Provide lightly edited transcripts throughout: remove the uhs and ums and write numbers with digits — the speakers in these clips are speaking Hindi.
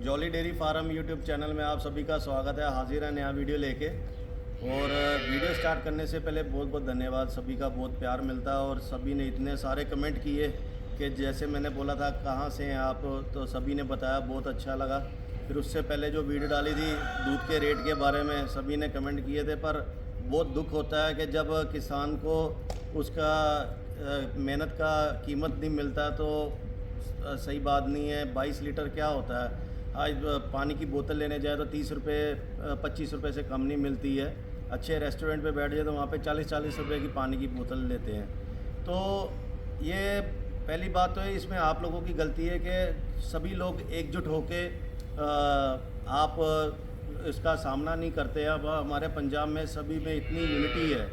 Jolly dairy farm YouTube channel में आप सभी का स्वागत है। हाजिर है नया वीडियो लेके। और वीडियो स्टार्ट करने से पहले बहुत बहुत धन्यवाद। सभी का बहुत प्यार मिलता है और सभी ने इतने सारे कमेंट किए कि जैसे मैंने बोला था कहाँ से हैं आप, तो सभी ने बताया, बहुत अच्छा लगा। फिर उससे पहले जो वीडियो डाली थी दूध के रेट के बारे में सभी ने कमेंट किए थे, पर बहुत दुख होता है कि जब किसान को उसका मेहनत का कीमत नहीं मिलता तो सही बात नहीं है। 22 लीटर क्या होता है, आज पानी की बोतल लेने जाए तो 30 रुपये 25 रुपये से कम नहीं मिलती है। अच्छे रेस्टोरेंट पे बैठ जाए तो वहाँ पे 40-40 रुपये की पानी की बोतल लेते हैं। तो ये पहली बात तो है, इसमें आप लोगों की गलती है कि सभी लोग एकजुट होके आप इसका सामना नहीं करते। अब हमारे पंजाब में सभी में इतनी यूनिटी है,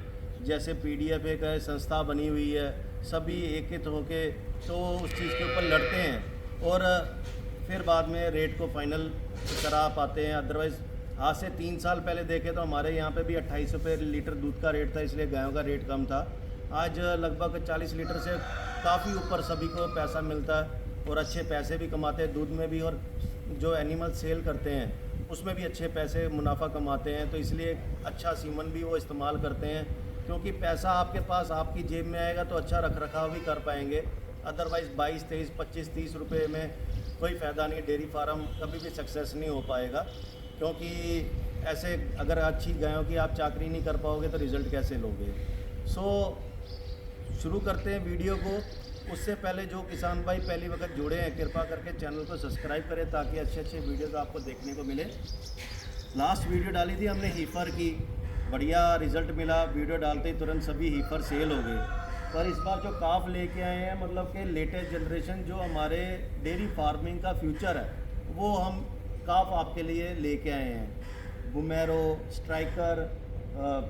जैसे पीडीएफ एक है संस्था बनी हुई है, सभी एकत्रित होके तो उस चीज़ के ऊपर लड़ते हैं और फिर बाद में रेट को फाइनल करा पाते हैं। अदरवाइज़ आज से 3 साल पहले देखें तो हमारे यहाँ पे भी 28 रुपये लीटर दूध का रेट था, इसलिए गायों का रेट कम था। आज लगभग 40 लीटर से काफ़ी ऊपर सभी को पैसा मिलता है और अच्छे पैसे भी कमाते हैं दूध में भी, और जो एनिमल सेल करते हैं उसमें भी अच्छे पैसे मुनाफा कमाते हैं। तो इसलिए अच्छा सीमन भी वो इस्तेमाल करते हैं, क्योंकि पैसा आपके पास आपकी जेब में आएगा तो अच्छा रख रखाव भी कर पाएंगे। अदरवाइज़ 22, 23, 25, 30 रुपये में कोई फ़ायदा नहीं। डेयरी फार्म कभी भी सक्सेस नहीं हो पाएगा, क्योंकि ऐसे अगर अच्छी गायों की आप चाकरी नहीं कर पाओगे तो रिज़ल्ट कैसे लोगे। शुरू करते हैं वीडियो को। उससे पहले जो किसान भाई पहली वक्त जुड़े हैं, कृपा करके चैनल को सब्सक्राइब करें ताकि अच्छे अच्छे वीडियोज़ आपको देखने को मिले। लास्ट वीडियो डाली थी हमने हीफर की, बढ़िया रिज़ल्ट मिला। वीडियो डालते ही तुरंत सभी हीफर सेल हो गए। पर इस बार जो काफ लेके आए हैं, मतलब कि लेटेस्ट जनरेशन जो हमारे डेयरी फार्मिंग का फ्यूचर है, वो हम काफ आपके लिए लेके आए हैं। बुमेरो, स्ट्राइकर,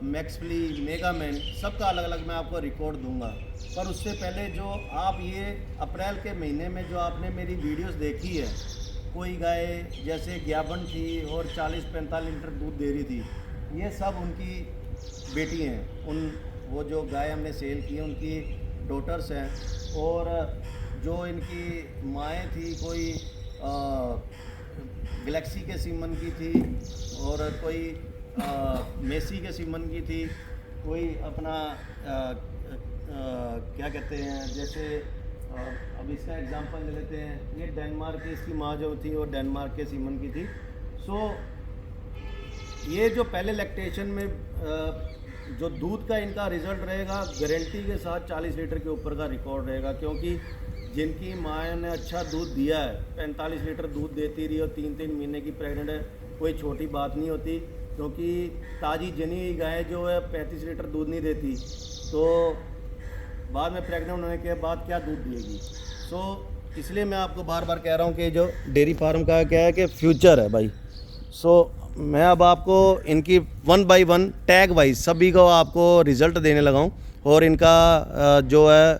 मैक्सफ्ली, मेगामैन, सबका अलग अलग मैं आपको रिकॉर्ड दूंगा। पर उससे पहले जो आप ये अप्रैल के महीने में जो आपने मेरी वीडियोस देखी है, कोई गाय जैसे ग्याबन थी और 40-45 लीटर दूध दे रही थी, ये सब उनकी बेटी हैं। वो जो गाय हमने सेल की है उनकी डॉटर्स हैं। और जो इनकी माएँ थी, कोई गैलेक्सी के सीमन की थी और कोई मेसी के सीमन की थी, कोई अपना क्या कहते हैं, जैसे अब इसका एग्जांपल ले लेते हैं, ये डेनमार्क की इसकी माँ जो थी वो डेनमार्क के सीमन की थी। ये जो पहले लैक्टेशन में जो दूध का इनका रिज़ल्ट रहेगा, गारंटी के साथ 40 लीटर के ऊपर का रिकॉर्ड रहेगा, क्योंकि जिनकी माँ ने अच्छा दूध दिया है, 45 लीटर दूध देती रही और 3-3 महीने की प्रेग्नेंट है, कोई छोटी बात नहीं होती। क्योंकि ताज़ी जनी हुई गाय जो है 35 लीटर दूध नहीं देती, तो बाद में प्रेग्नेंट होने के बाद क्या दूध देगी। इसलिए मैं आपको बार बार कह रहा हूँ कि जो डेयरी फार्म का क्या है कि फ्यूचर है भाई। मैं अब आपको इनकी 1 बाय 1 टैग वाइज सभी को आपको रिज़ल्ट देने लगा हूँ, और इनका जो है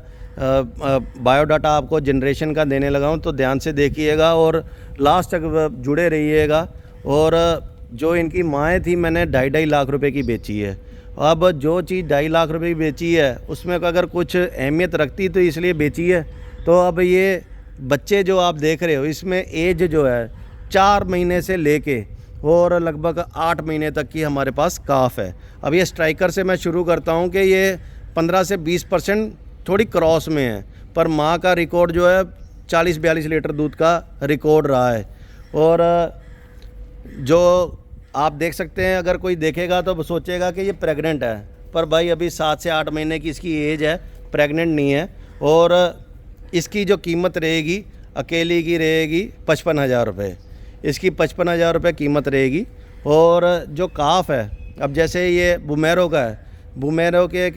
बायोडाटा आपको जनरेशन का देने लगा हूँ। तो ध्यान से देखिएगा और लास्ट तक जुड़े रहिएगा। और जो इनकी माएँ थी मैंने 2.5 लाख रुपए की बेची है। अब जो चीज़ 2.5 लाख रुपए की बेची है उसमें अगर कुछ अहमियत रखती तो इसलिए बेची है। तो अब ये बच्चे जो आप देख रहे हो, इसमें एज जो है 4 महीने से लेके और लगभग 8 महीने तक की हमारे पास काफ है। अब ये स्ट्राइकर से मैं शुरू करता हूँ कि ये 15 से 20% थोड़ी क्रॉस में है, पर माँ का रिकॉर्ड जो है 40-42 लीटर दूध का रिकॉर्ड रहा है। और जो आप देख सकते हैं, अगर कोई देखेगा तो सोचेगा कि ये प्रेग्नेंट है, पर भाई अभी 7 से 8 महीने की इसकी एज है, प्रेग्नेंट नहीं है। और इसकी जो कीमत रहेगी अकेली की रहेगी 55,000 रुपये। इसकी 55,000 रुपये कीमत रहेगी। और जो काफ है, अब जैसे ये बुमेरो का है, बुमेरो के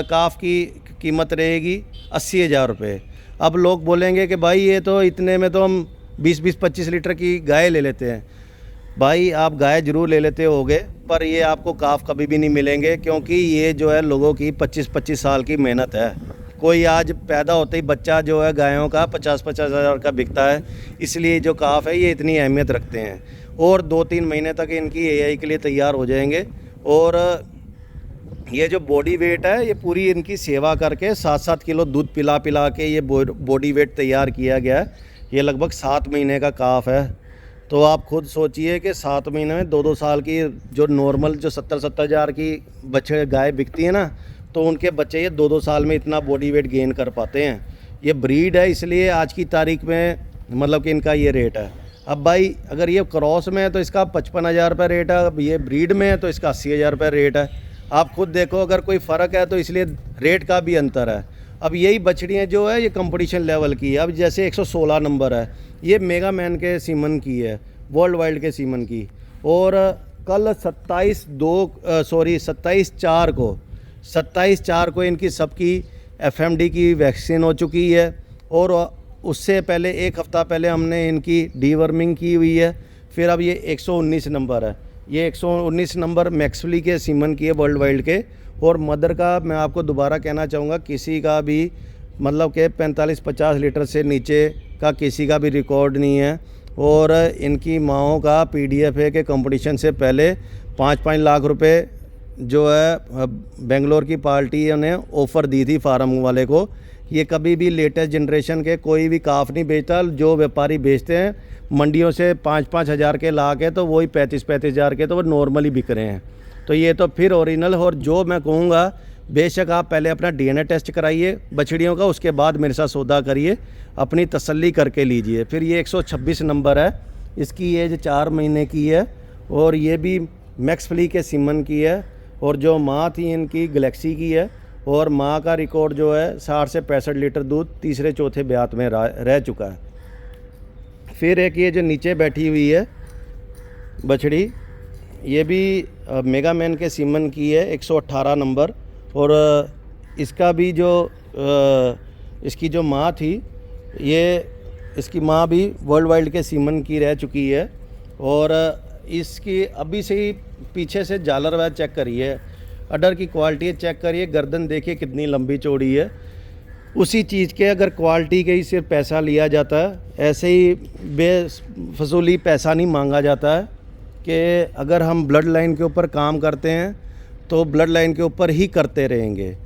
काफ की कीमत रहेगी 80,000 रुपये। अब लोग बोलेंगे कि भाई ये तो इतने में तो हम 20-25 लीटर की गाय ले लेते हैं। भाई आप गाय ज़रूर ले लेते होगे, पर ये आपको काफ कभी भी नहीं मिलेंगे, क्योंकि ये जो है लोगों की 25-25 साल की मेहनत है। कोई आज पैदा होते ही बच्चा जो है गायों का 50-50 हज़ार का बिकता है। इसलिए जो काफ है ये इतनी अहमियत रखते हैं। और 2-3 महीने तक इनकी एआई के लिए तैयार हो जाएंगे। और ये जो बॉडी वेट है, ये पूरी इनकी सेवा करके 7-7 किलो दूध पिला पिला के ये बॉडी वेट तैयार किया गया है। ये लगभग 7 महीने का काफ है। तो आप खुद सोचिए कि 7 महीने में 2-2 साल की जो नॉर्मल जो 70-70 हज़ार की बच्चे गाय बिकती है ना, तो उनके बच्चे ये 2-2 साल में इतना बॉडी वेट गेन कर पाते हैं। ये ब्रीड है, इसलिए आज की तारीख में मतलब कि इनका ये रेट है। अब भाई अगर ये क्रॉस में है तो इसका 55,000 रुपये रेट है, अब ये ब्रीड में है तो इसका 80,000 रुपये रेट है। आप खुद देखो अगर कोई फ़र्क है तो इसलिए रेट का भी अंतर है। अब यही बछड़ियाँ जो है ये कंपटीशन लेवल की है। अब जैसे 116 नंबर है, ये मेगा मैन के सीमन की है, वर्ल्ड वाइड के सीमन की। और कल 27/4 को इनकी सबकी FMD की वैक्सीन हो चुकी है। और उससे पहले 1 हफ़्ता पहले हमने इनकी डीवर्मिंग की हुई है। फिर अब ये 119 नंबर है, ये 119 नंबर मैक्सफली के सीमन की है, वर्ल्ड वाइड के। और मदर का मैं आपको दोबारा कहना चाहूँगा, किसी का भी मतलब कि 45-50 लीटर से नीचे का किसी का भी रिकॉर्ड नहीं है। और इनकी माओं का PDFA के कंपटीशन से पहले 5-5 लाख रुपए जो है बेंगलोर की पार्टी ने ऑफ़र दी थी फार्म वाले को। ये कभी भी लेटेस्ट जनरेशन के कोई भी काफ नहीं बेचता। जो व्यापारी बेचते हैं मंडियों से 5-5 हज़ार के ला के, तो वही 35-35 हज़ार के तो वो नॉर्मली बिक रहे हैं। तो ये तो फिर ओरिजिनल। और जो मैं कहूँगा, बेशक आप पहले अपना DNA टेस्ट कराइए बछड़ियों का, उसके बाद मेरे साथ सौदा करिए, अपनी तसल्ली करके लीजिए। फिर ये 126 नंबर है, इसकी एज 4 महीने की है और ये भी मैक्सफली के सीमन की है। और जो माँ थी इनकी गैलेक्सी की है। और माँ का रिकॉर्ड जो है 60 से 65 लीटर दूध तीसरे चौथे ब्यात में रह चुका है। फिर एक ये जो नीचे बैठी हुई है बछड़ी, ये भी मेगा मैन के सीमन की है, 118 नंबर। और इसका भी जो इसकी जो माँ थी, ये इसकी माँ भी वर्ल्ड वाइड के सीमन की रह चुकी है। और इसकी अभी से ही पीछे से झालर वह चेक करिए, अडर की क्वालिटी चेक करिए, गर्दन देखिए कितनी लंबी चौड़ी है। उसी चीज़ के अगर क्वालिटी के ही सिर्फ पैसा लिया जाता है, ऐसे ही बेफजूली पैसा नहीं मांगा जाता है। कि अगर हम ब्लड लाइन के ऊपर काम करते हैं तो ब्लड लाइन के ऊपर ही करते रहेंगे।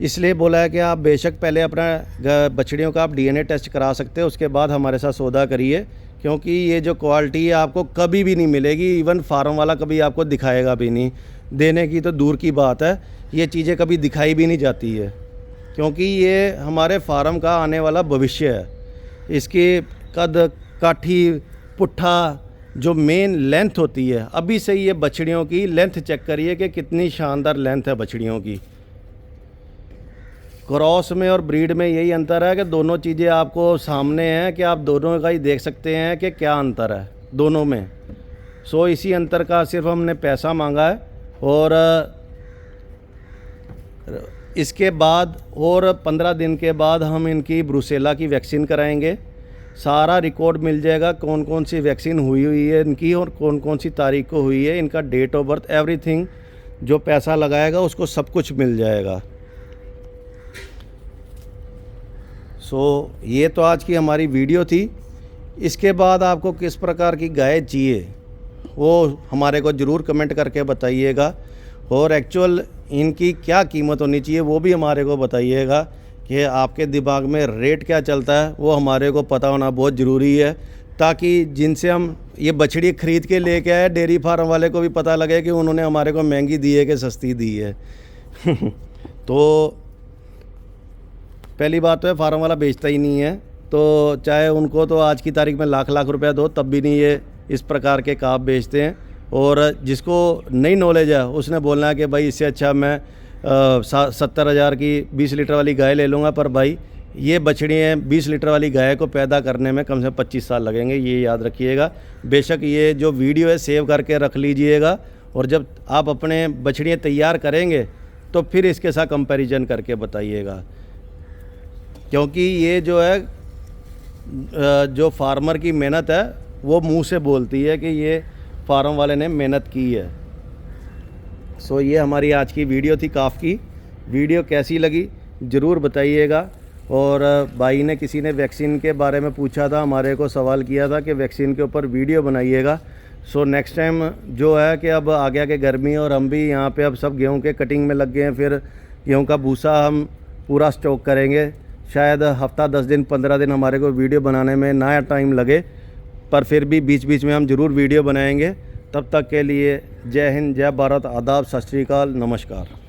इसलिए बोला है कि आप बेशक पहले अपना बछड़ियों का आप DNA टेस्ट करा सकते हैं, उसके बाद हमारे साथ सौदा करिए। क्योंकि ये जो क्वालिटी है आपको कभी भी नहीं मिलेगी, इवन फार्म वाला कभी आपको दिखाएगा भी नहीं। देने की तो दूर की बात है, ये चीज़ें कभी दिखाई भी नहीं जाती है। क्योंकि ये हमारे फार्म का आने वाला भविष्य है। इसकी कद काठी पुट्ठा जो मेन लेंथ होती है, अभी से ये बछड़ियों की लेंथ चेक करिए कि कितनी शानदार लेंथ है बछड़ियों की। क्रॉस में और ब्रीड में यही अंतर है कि दोनों चीज़ें आपको सामने हैं, कि आप दोनों का ही देख सकते हैं कि क्या अंतर है दोनों में। सो इसी अंतर का सिर्फ हमने पैसा मांगा है। और इसके बाद और 15 दिन के बाद हम इनकी ब्रूसेला की वैक्सीन कराएंगे। सारा रिकॉर्ड मिल जाएगा, कौन कौन सी वैक्सीन हुई है इनकी और कौन कौन सी तारीख को हुई है, इनका डेट ऑफ बर्थ, एवरीथिंग। जो पैसा लगाएगा उसको सब कुछ मिल जाएगा। सो ये तो आज की हमारी वीडियो थी। इसके बाद आपको किस प्रकार की गाय चाहिए वो हमारे को ज़रूर कमेंट करके बताइएगा। और एक्चुअल इनकी क्या कीमत होनी चाहिए वो भी हमारे को बताइएगा, कि आपके दिमाग में रेट क्या चलता है वो हमारे को पता होना बहुत ज़रूरी है। ताकि जिनसे हम ये बछड़ी ख़रीद के लेके आए, डेयरी फार्म वाले को भी पता लगे कि उन्होंने हमारे को महंगी दी है कि सस्ती दी है। तो पहली बात तो है, फार्म वाला बेचता ही नहीं है। तो चाहे उनको तो आज की तारीख में लाख लाख रुपया दो, तब भी नहीं ये इस प्रकार के काफ बेचते हैं। और जिसको नई नॉलेज है उसने बोलना है कि भाई इससे अच्छा मैं 70,000 की 20 लीटर वाली गाय ले लूँगा। पर भाई ये बछड़ियाँ 20 लीटर वाली गाय को पैदा करने में कम से कम 25 साल लगेंगे, ये याद रखिएगा। बेशक ये जो वीडियो है सेव करके रख लीजिएगा, और जब आप अपने बछड़ियाँ तैयार करेंगे तो फिर इसके साथ कंपैरिजन करके बताइएगा। क्योंकि ये जो है जो फार्मर की मेहनत है वो मुंह से बोलती है कि ये फार्म वाले ने मेहनत की है। सो ये हमारी आज की वीडियो थी काफ की। वीडियो कैसी लगी ज़रूर बताइएगा। और भाई ने किसी ने वैक्सीन के बारे में पूछा था, हमारे को सवाल किया था कि वैक्सीन के ऊपर वीडियो बनाइएगा। सो नेक्स्ट टाइम जो है कि अब आ गया कि गर्मी, और हम भी यहाँ पे अब सब गेहूं के कटिंग में लग गए हैं। फिर गेहूं का भूसा हम पूरा स्टॉक करेंगे। शायद हफ्ता 10 दिन 15 दिन हमारे को वीडियो बनाने में नया टाइम लगे। पर फिर भी बीच बीच में हम ज़रूर वीडियो बनाएंगे। तब तक के लिए जय हिंद, जय भारत, आदाब, सत श्री अकाल, नमस्कार।